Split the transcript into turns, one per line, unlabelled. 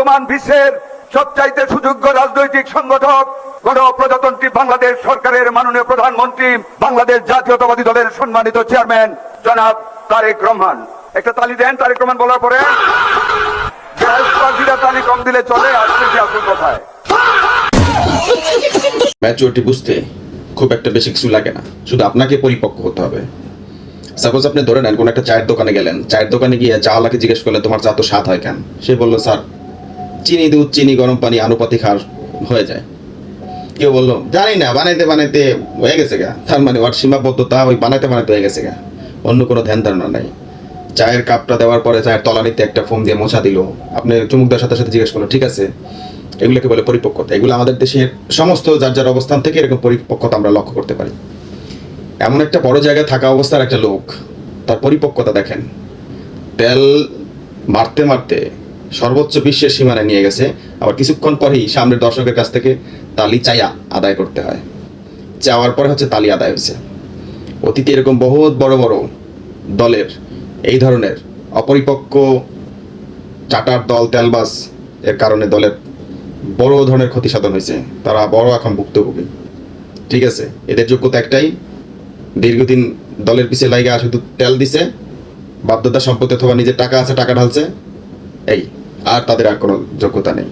বর্তমান বিশ্বের সবচাইতে সুযোগ্য রাজনৈতিক সংগঠক গণপ্রজাতন্ত্রী বাংলাদেশ সরকারের মাননীয় প্রধানমন্ত্রী, বাংলাদেশ জাতীয়তাবাদী দলের সম্মানিত চেয়ারম্যান জনাব তারেক রহমান। একটা তালি দেন তারেক রহমান বলার পরে। তালি কম দিলে চলে। আসতেছি আপনার কথায়।
ম্যাচুরিটি বুঝতে খুব একটা বেশি কিছু লাগে না, শুধু আপনাকে পরিপক্ক হতে হবে। সাপোজ আপনি ধরে নেন কোন একটা চায়ের দোকানে গেলেন, চায়ের দোকানে গিয়ে চাওয়ালাকে জিজ্ঞেস করলেন তোমার চা তো স্বাদ হয় কেন? সে বললো স্যার চিনি দুধ চিনি গরম পানি আনুপাতিক হার হয়ে যায়। কেউ বললো জানি না বানাইতে বানাইতে হয়ে গেছে গা, তার মানে ওর সীমাবদ্ধতা ওই বানাইতে বানাইতে হয়ে গেছে গা, অন্য কোনো ধ্যান ধারণা নাই। চায়ের কাপটা দেওয়ার পরে চায়ের তলানিতে একটা ফোম দিয়ে মোছা দিল, আপনি চুমুক দেওয়ার সাথে সাথে জিজ্ঞেস করলো ঠিক আছে। এগুলোকে বলে পরিপক্কতা। এগুলো আমাদের দেশের সমস্ত যার যার অবস্থান থেকে এরকম পরিপক্কতা আমরা লক্ষ্য করতে পারি। এমন একটা বড় জায়গায় থাকা অবস্থার একটা লোক, তার পরিপক্কতা দেখেন, তেল মারতে মারতে সর্বোচ্চ বিশ্বের সীমানায় নিয়ে গেছে, আবার কিছুক্ষণ পরেই সামনের দর্শকের কাছ থেকে তালি চাইয়া আদায় করতে হয়। চাওয়ার পরে হচ্ছে তালি আদায় হয়েছে। অতীতে এরকম বহুত বড় বড় দলের এই ধরনের অপরিপক্ক চাটার দল তেলবাস এর কারণে দলের বড় ধরনের ক্ষতি সাধন হয়েছে, তারা বড় এখন ভুক্তভোগী। ঠিক আছে, এদের যোগ্যতা একটাই, দীর্ঘদিন দলের পিছিয়ে লাইগা শুধু তেল দিছে, বাধ্যতা সম্পত্তি অথবা নিজের টাকা আছে টাকা ঢালছে, এই আর তাদের আর কোনো যোগ্যতা নেই।